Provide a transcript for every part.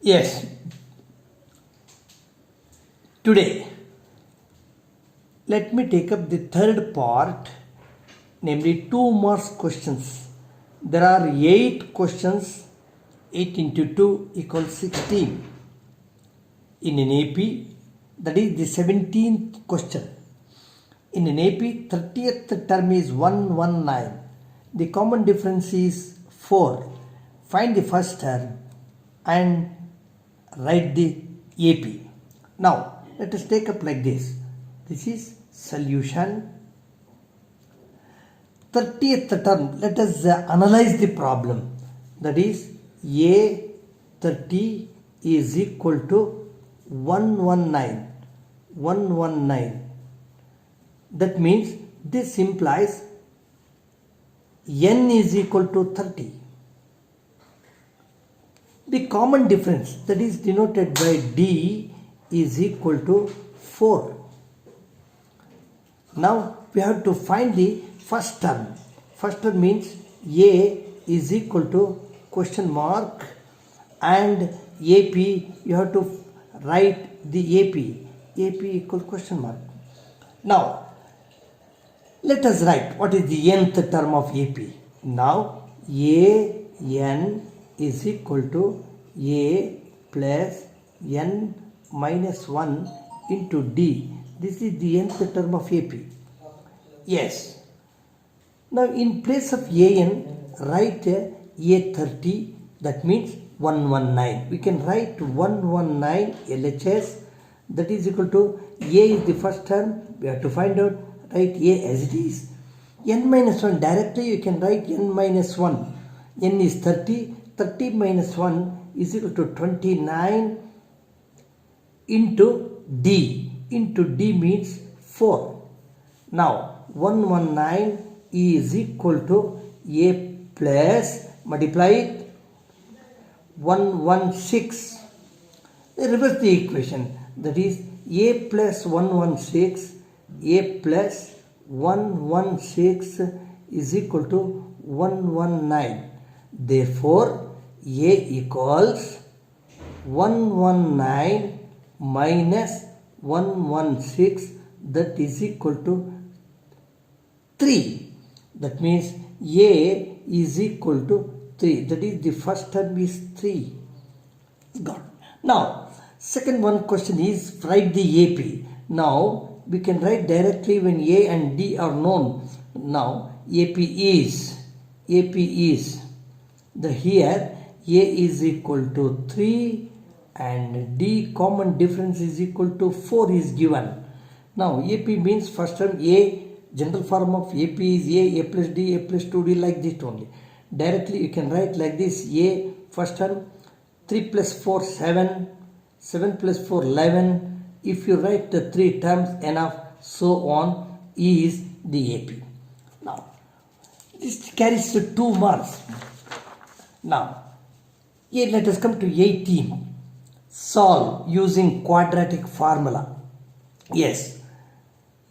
Yes, today let me take up the third part, namely 2 marks questions. There are 8 questions, 8 into 2 equals 16 in an AP, that is the 17th question. In an AP, 30th term is 119. The common difference is 4. Find the first term and write the AP. Now, let us take up like this. This is solution. 30th term, let us analyze the problem. That is A30 is equal to 119. 119. That means this implies n is equal to 30. The common difference, that is denoted by D, is equal to 4. Now we have to find the first term. First term means A is equal to question mark and AP, you have to write the AP. AP equal question mark. Now let us write what is the nth term of AP. Now AN is equal to A plus n minus 1 into D. This is the nth term of AP. Yes. Now in place of AN, write A30, that means 119. We can write 119 LHS, that is equal to A is the first term. We have to find out, write A as it is. N minus 1, directly you can write n minus 1. N is 30. 30 minus 1 is equal to 29 into D. Into D means 4. Now 119 is equal to A plus, multiply it, 116. Reverse the equation. That is A plus 116. A plus 116 is equal to 119. Therefore, A equals 119 minus 116, that is equal to 3. That means A is equal to 3. That is the first term is 3. Got it. Now, second one question is write the AP. Now, we can write directly when A and D are known. Now, AP is the here A is equal to 3 and D common difference is equal to 4 is given. Now AP means first term A, general form of AP is A plus D, A plus 2D, like this only. Directly you can write like this: A first term, 3 plus 4 7, 7 plus 4 11. If you write the 3 terms enough, so on, is the AP. Now this carries 2 marks. Now here let us come to 18. Solve using quadratic formula. Yes,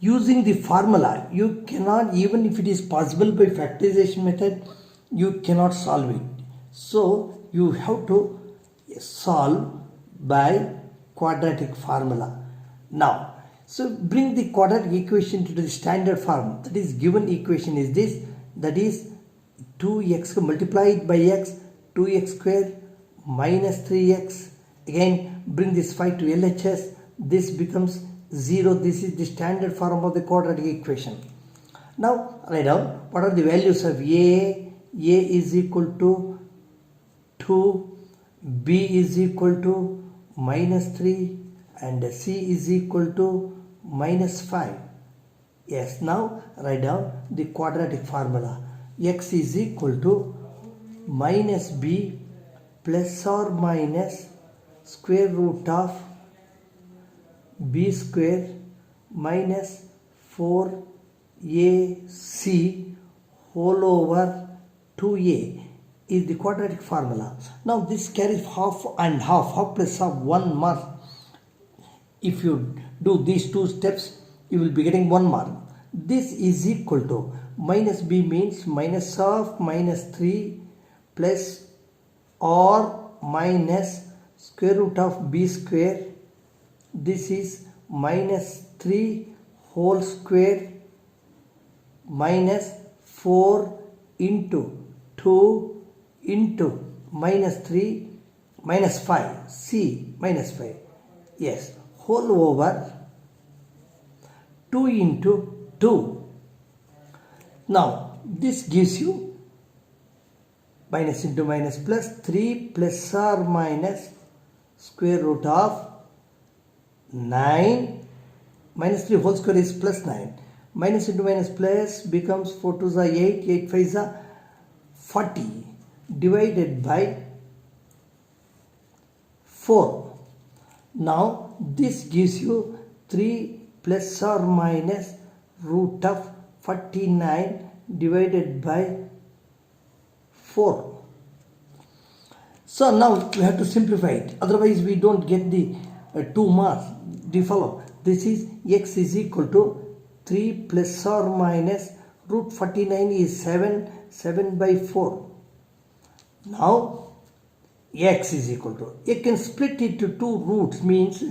using the formula you cannot, even if it is possible by factorization method, you cannot solve it. So you have to solve by quadratic formula. Now, so bring the quadratic equation to the standard form. That is, given equation is this, that is 2x multiplied by x, 2x square minus 3x. Again bring this 5 to LHS, this becomes 0. This is the standard form of the quadratic equation. Now write down what are the values of A. A is equal to 2, B is equal to minus 3 and C is equal to minus 5. Yes, now write down the quadratic formula. X is equal to minus B plus or minus square root of B square minus 4AC whole over 2A is the quadratic formula. Now this carries half and half, half plus half, 1 mark. If you do these 2 steps, you will be getting 1 mark. This is equal to minus B means minus of minus 3 plus or minus square root of b square. This is minus 3 whole square minus 4 into 2 into minus 3 minus 5, c minus 5, yes, whole over 2 into 2. Now this gives you minus into minus plus 3 plus or minus square root of 9 minus 3 whole square is plus 9. Minus into minus plus becomes 4 2s are 8, 8 5s are 40 divided by 4. Now this gives you 3 plus or minus root of 49 divided by 4. So now we have to simplify it, otherwise we don't get the 2 marks. Do you follow? This is x is equal to 3 plus or minus root 49 is 7 by 4. Now x is equal to, you can split it to 2 roots, means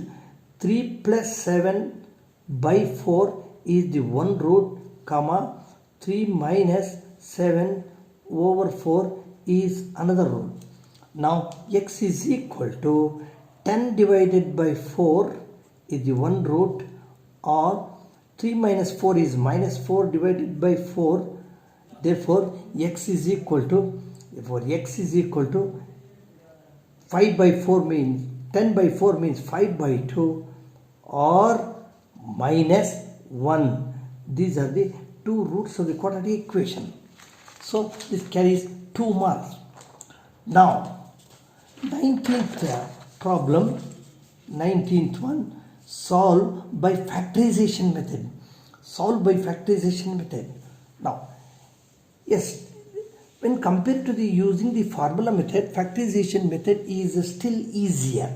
3 plus 7 by 4 is the one root, comma 3 minus 7 over 4 is another root. Now x is equal to 10 divided by 4 is the one root, or 3 minus 4 is minus 4 divided by 4. Therefore x is equal to 5 by 4 means 10 by 4 means 5 by 2 or minus 1. These are the two roots of the quadratic equation. So this carries 2 marks. Now 19th problem, 19th one, solve by factorization method. Solve by factorization method. Now yes, when compared to the using the formula method, factorization method is still easier.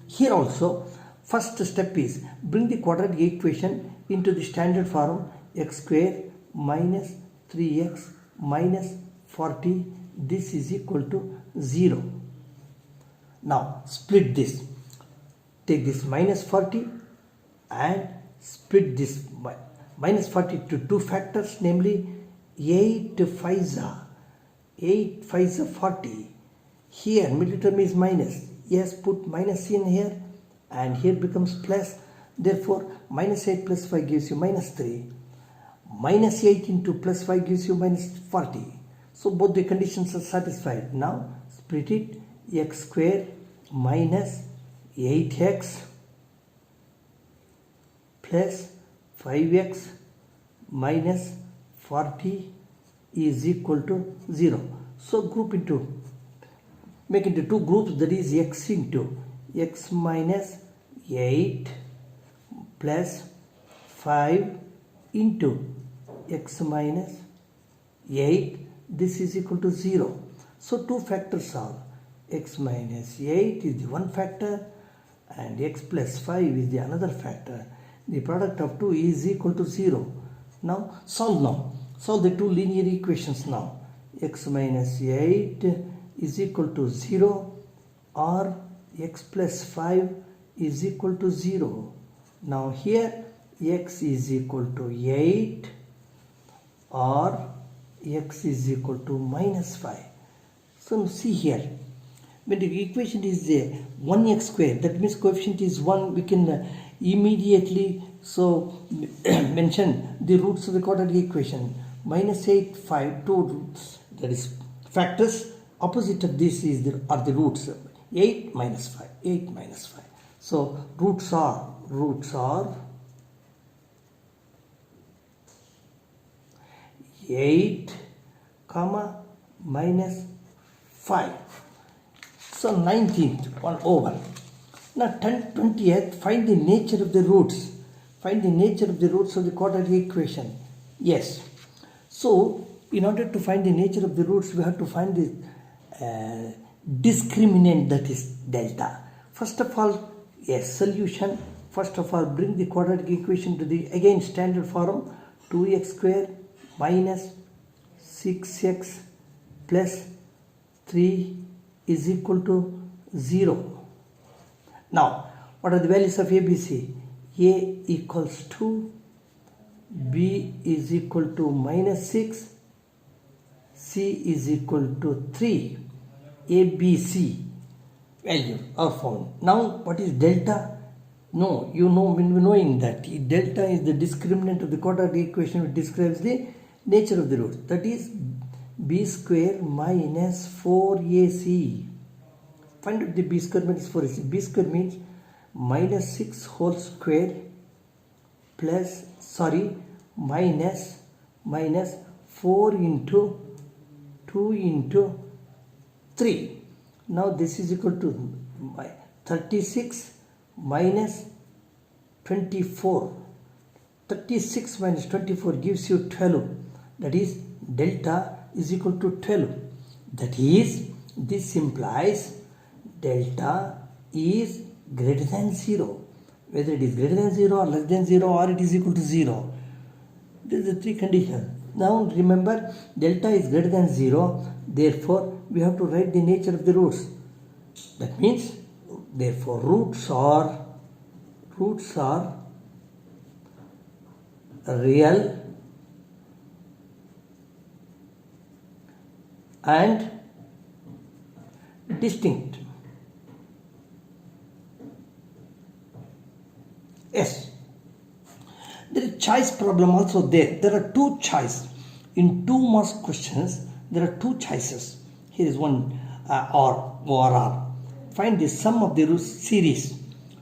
Here also, first step is bring the quadratic equation into the standard form, x square minus 3x minus 40, this is equal to 0. Now split this, take this minus 40 and split this minus 40 to 2 factors, namely 8 5s are 8 5s are 40. Here middle term is minus, yes, put minus in here and here becomes plus. Therefore minus 8 plus 5 gives you minus 3. Minus 8 into plus 5 gives you minus 40. So both the conditions are satisfied. Now split it, x square minus 8x plus 5x minus 40 is equal to 0. So make into 2 groups, that is x into x minus 8 plus 5 into x minus 8, this is equal to 0. So 2 factors are x minus 8 is the one factor and x plus 5 is the another factor. The product of 2 is equal to 0. Now solve the two linear equations. Now x minus 8 is equal to 0 or x plus 5 is equal to 0. Now here x is equal to 8 or x is equal to minus 5. So see here, when the equation is 1x square, that means coefficient is 1, we can immediately mention the roots of the quadratic equation. Minus 8, 5, 2 roots, that is factors. Opposite of this are the roots, 8 minus 5, 8 minus 5. So roots are 8 comma minus 5. So 19th one over. Now 20th, find the nature of the roots. Find the nature of the roots of the quadratic equation. Yes. So in order to find the nature of the roots, we have to find the discriminant, that is delta. First of all, yes, solution. First of all, bring the quadratic equation to the again standard form. 2x square minus 6x plus 3 is equal to 0. Now, what are the values of A, B, C? A equals 2, B is equal to minus 6, C is equal to 3. A, B, C value are found. Now, what is delta? No, you know, when we knowing that delta is the discriminant of the quadratic equation which describes the nature of the roots. That is b square minus 4ac. Find out the b square minus 4ac. B square means minus 6 whole square plus, minus 4 into 2 into 3. Now this is equal to 36 minus 24. 36 minus 24 gives you 12. That is delta is equal to 12. That is, this implies delta is greater than 0. Whether it is greater than 0 or less than 0 or it is equal to 0. This is the three conditions. Now remember, delta is greater than 0. Therefore, we have to write the nature of the roots. That means, therefore, roots are real and distinct. Yes. There is choice problem also there. There are two choices. In 2 marks questions, there are two choices. Here is one or. Find the sum of the roots series.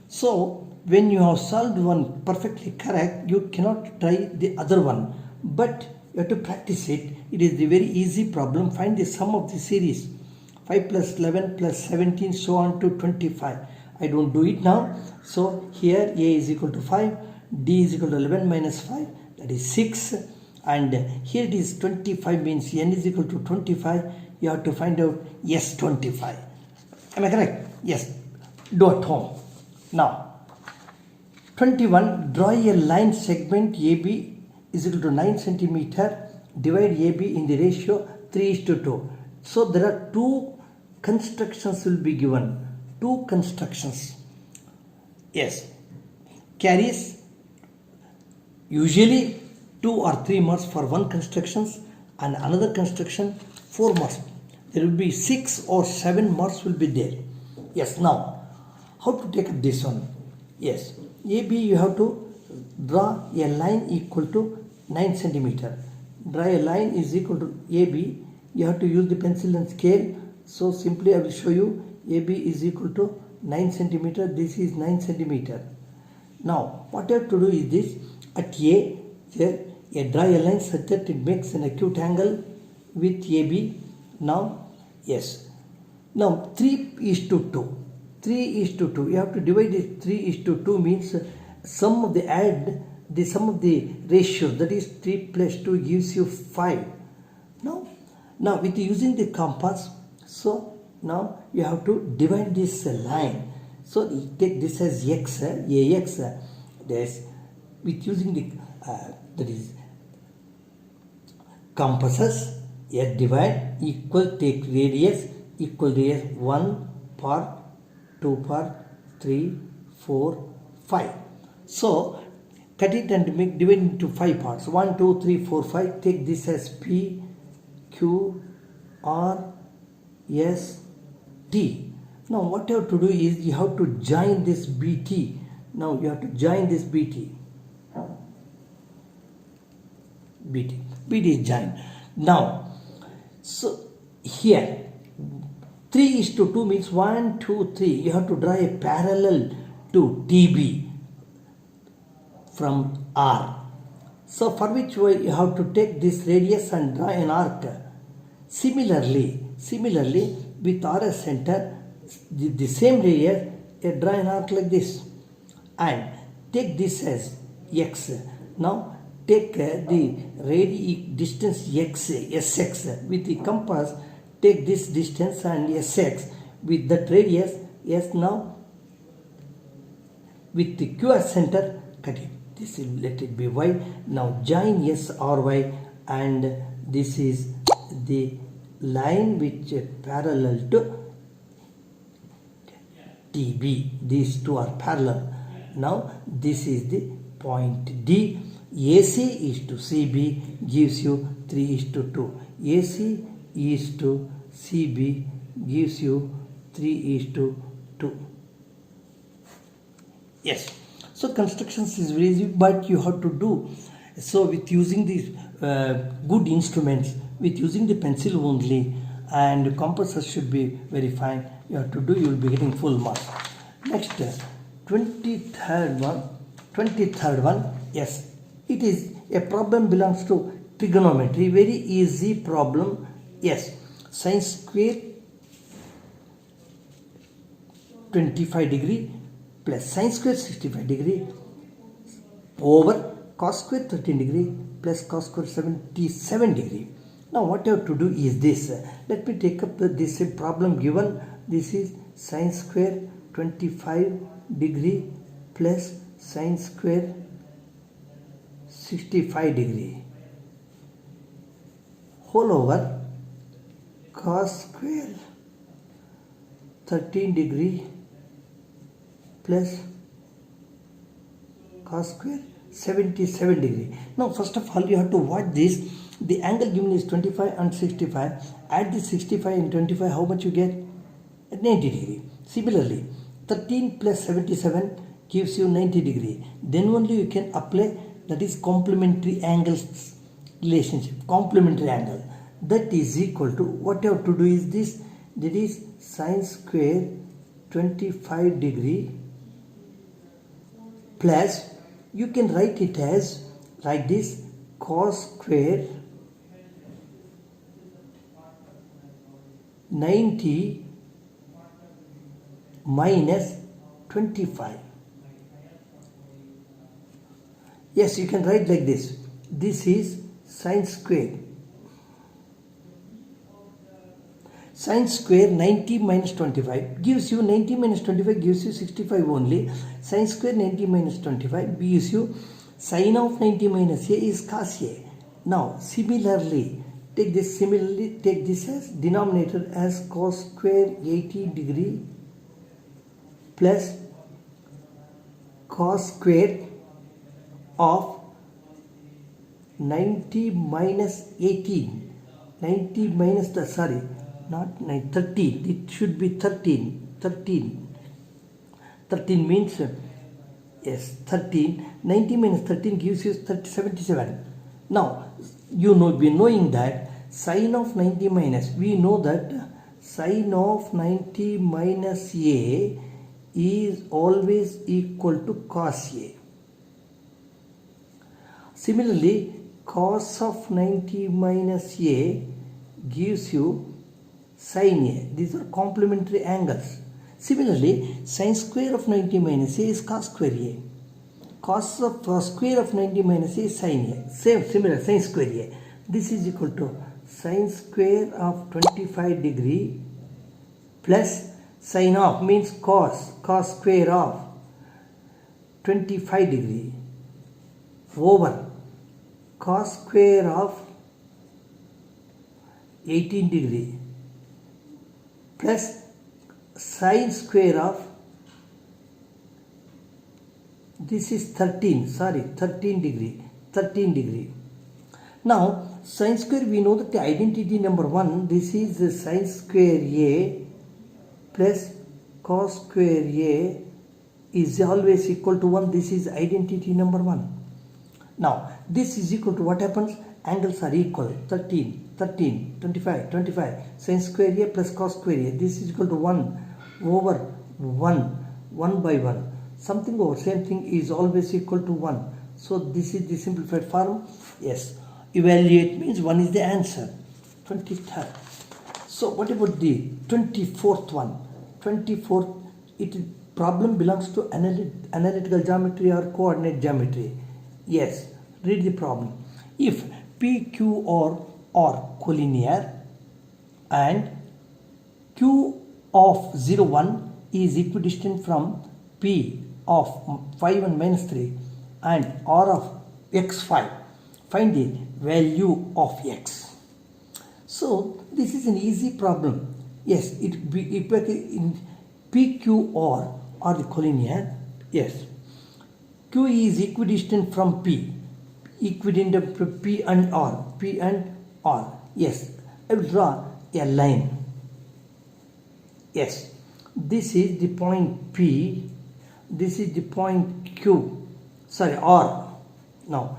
So, when you have solved one perfectly correct, you cannot try the other one. But you have to practice it. It is the very easy problem. Find the sum of the series. 5 plus 11 plus 17 so on to 25. I don't do it now. So, here A is equal to 5. D is equal to 11 minus 5. That is 6. And here it is 25 means N is equal to 25. You have to find out S25. Am I correct? Yes. Do at home. Now, 21. Draw a line segment AB is equal to 9 centimeter. Divide AB in the ratio 3:2. So, there are two constructions will be given. Two constructions. Yes. Carries usually 2 or 3 marks for one constructions and another construction 4 marks. There will be 6 or 7 marks will be there. Yes, now how to take up this one? Yes, AB you have to draw a line equal to 9 centimeter. Draw a line is equal to AB. You have to use the pencil and scale. So simply I will show you AB is equal to 9 centimeter. This is 9 centimeter. Now what you have to do is this. At A, here, draw a line such that it makes an acute angle with AB. Now, yes. Now 3:2. 3:2. You have to divide it. 3:2 means sum of the ratio, that is 3 plus 2 gives you 5. Now with using the compass, so now you have to divide this line. So you take this as x, AX. This with using the that is compasses. Divide equal, take radius, equal radius 1 part, 2 part, 3, 4, 5. So cut it and divide into 5 parts. 1, 2, 3, 4, 5. Take this as P, Q, R, S, T. Now what you have to do is you have to join this BT. Now you have to join this BT. BT is joined. Now, so here 3:2 means 1, 2, 3. You have to draw a parallel to TB from R. So for which way you have to take this radius and draw an arc. Similarly with RS center, the same radius, draw an arc like this and take this as X. Now take the distance x, Sx with the compass. Take this distance and Sx with that radius S. Now with the QR center, cut it. This will let it be Y. Now join S or Y, and this is the line which parallel to TB. These two are parallel. Now this is the point D. AC is to CB gives you 3:2. AC is to CB gives you 3:2. Yes. So constructions is very easy, but you have to do so with using these good instruments, with using the pencil only, and compasses should be very fine. You have to do, you will be getting full marks. Next, 23rd one. Yes, it is a problem belongs to trigonometry. Very easy problem. Yes, sine square 25 degree plus sine square 65 degree over cos square 13 degree plus cos square 77 degree. Now what you have to do is this. Let me take up this problem given. This is sine square 25 degree plus sine square 65 degree whole over cos square 13 degree plus cos square 77 degree. Now first of all you have to watch this. The angle given is 25 and 65. Add the 65 and 25, how much you get? 90 degree. Similarly, 13 plus 77 gives you 90 degree. Then only you can apply, that is complementary angles relationship. Complementary angle. That is equal to, what you have to do is this. That is sine square 25 degree plus, you can write it as like this, cos square 90 minus 25. Yes, you can write like this. This is sine square. Sine square 90 minus 25 gives you 90 minus 25 gives you 65 only. Sine square 90 minus 25 gives you sine of 90 minus a is cos a. Now similarly take this as denominator as cos square 80 degree plus cos square of 90 minus 18. 90 minus the, sorry, not 9, 13. It should be 13. 13 means, yes, 13. 90 minus 13 gives you 77. Now, you know, be knowing that sine of 90 minus, we know that sine of 90 minus a is always equal to cos a. Similarly, cos of 90 minus a gives you sin a. These are complementary angles. Similarly, sin square of 90 minus a is cos square a. Cos of square of 90 minus a is sin a. Similar, sin square a. This is equal to sin square of 25 degree plus sin of means cos square of 25 degree over cos square of 18 degree plus sin square of, this is 13 degree. Now sin square, we know that the identity number 1, this is the sin square a plus cos square a is always equal to 1. This is identity number 1. Now this is equal to, what happens? Angles are equal. 13, 25. Sin square a plus cos square a. This is equal to 1 over 1 by 1. Something over same thing is always equal to 1. So this is the simplified form. Yes. Evaluate means 1 is the answer. 23rd. So what about the 24th one? 24th, it problem belongs to analytical geometry or coordinate geometry. Yes. Read the problem. If P, Q, R are collinear and Q of 0, 1 is equidistant from P of 5 and minus 3 and R of x 5, find the value of x. So this is an easy problem. Yes, PQR are the collinear? Yes. Q is equidistant from P. Equidistant from P and R. P and R. Yes. I will draw a line. Yes. This is the point P. This is the point Q. Sorry, R. Now,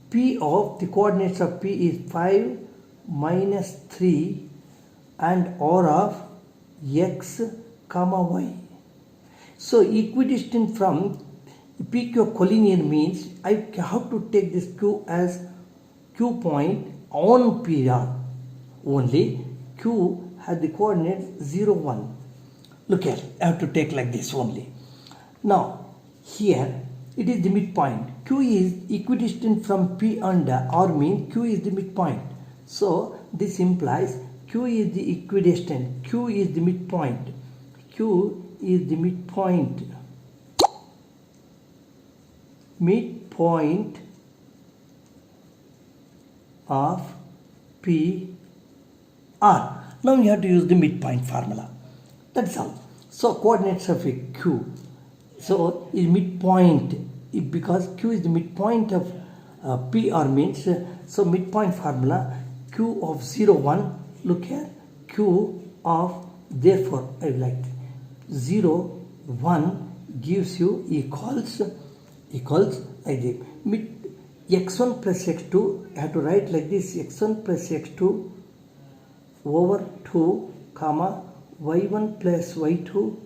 P of the coordinates of P is 5 minus 3 and R of X comma Y. So equidistant from PQ collinear means I have to take this Q as Q point on PR. Only Q has the coordinates 0, 1. Look here, I have to take like this only. Now here it is the midpoint. Q is equidistant from P and R means Q is the midpoint. So this implies Q is the equidistant. Q is the midpoint. Q is the midpoint. Midpoint of P R. Now we have to use the midpoint formula. That's all. So coordinates of a Q. So is midpoint because Q is the midpoint of PR means so midpoint formula Q of 0, 1. Look here, Q of, therefore I like 0, 1 gives you equals like this. X1 plus x2, I have to write like this, x1 plus x2 over 2 comma y1 plus y2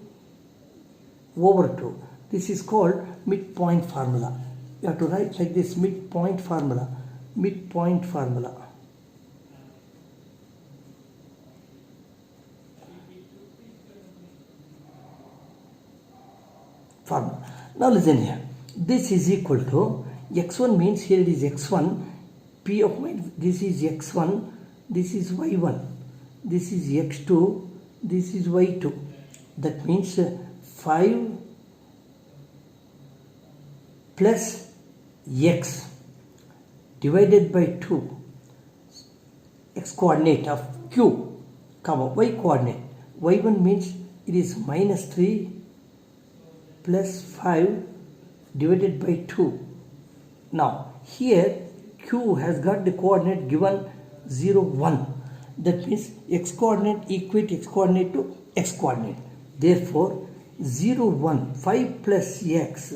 over 2. This is called midpoint formula. You have to write like this, midpoint formula. Midpoint formula. Now listen here. This is equal to x1 means here it is x1. P of my, this is x1. This is y1. This is x2. This is y2. That means 5 plus x divided by 2 x coordinate of q comma y coordinate. Y1 means it is minus 3 plus 5 divided by 2. Now here q has got the coordinate given 0, 1. That means x coordinate equate x coordinate to x coordinate. Therefore 0, 1, 5 plus x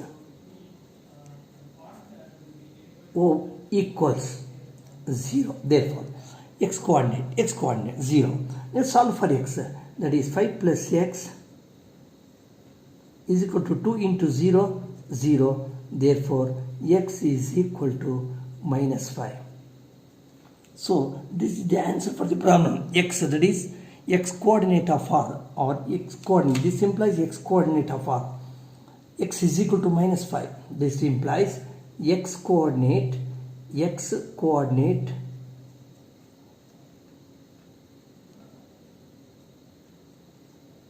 equals 0. Therefore x coordinate 0. Let's solve for x. That is 5 plus x is equal to 2 into 0, 0. Therefore x is equal to minus 5. So this is the answer for the problem. X, that is x coordinate of R or x coordinate. This implies x coordinate of R. X is equal to minus 5. This implies x coordinate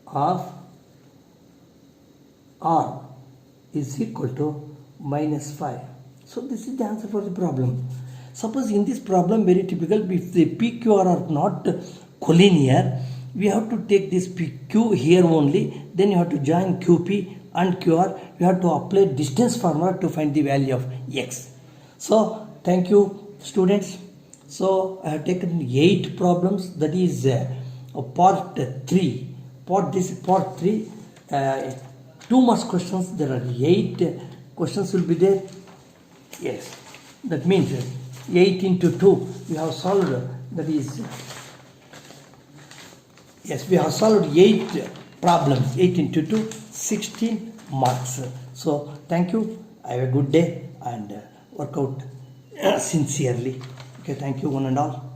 of R is equal to minus 5. So this is the answer for the problem. Suppose in this problem, very typical, if the PQR are not collinear, we have to take this PQ here only, then you have to join QP and QR. You have to apply distance formula to find the value of x. So thank you students. So I have taken 8 problems, that is part 3. Part 3, 2 marks questions. There are 8 questions will be there. Yes, that means 8 into 2 we have solved, that is, yes, we have solved 8 problems. 8 into 2, 16 marks. So thank you, have a good day and work out sincerely. Okay, thank you one and all.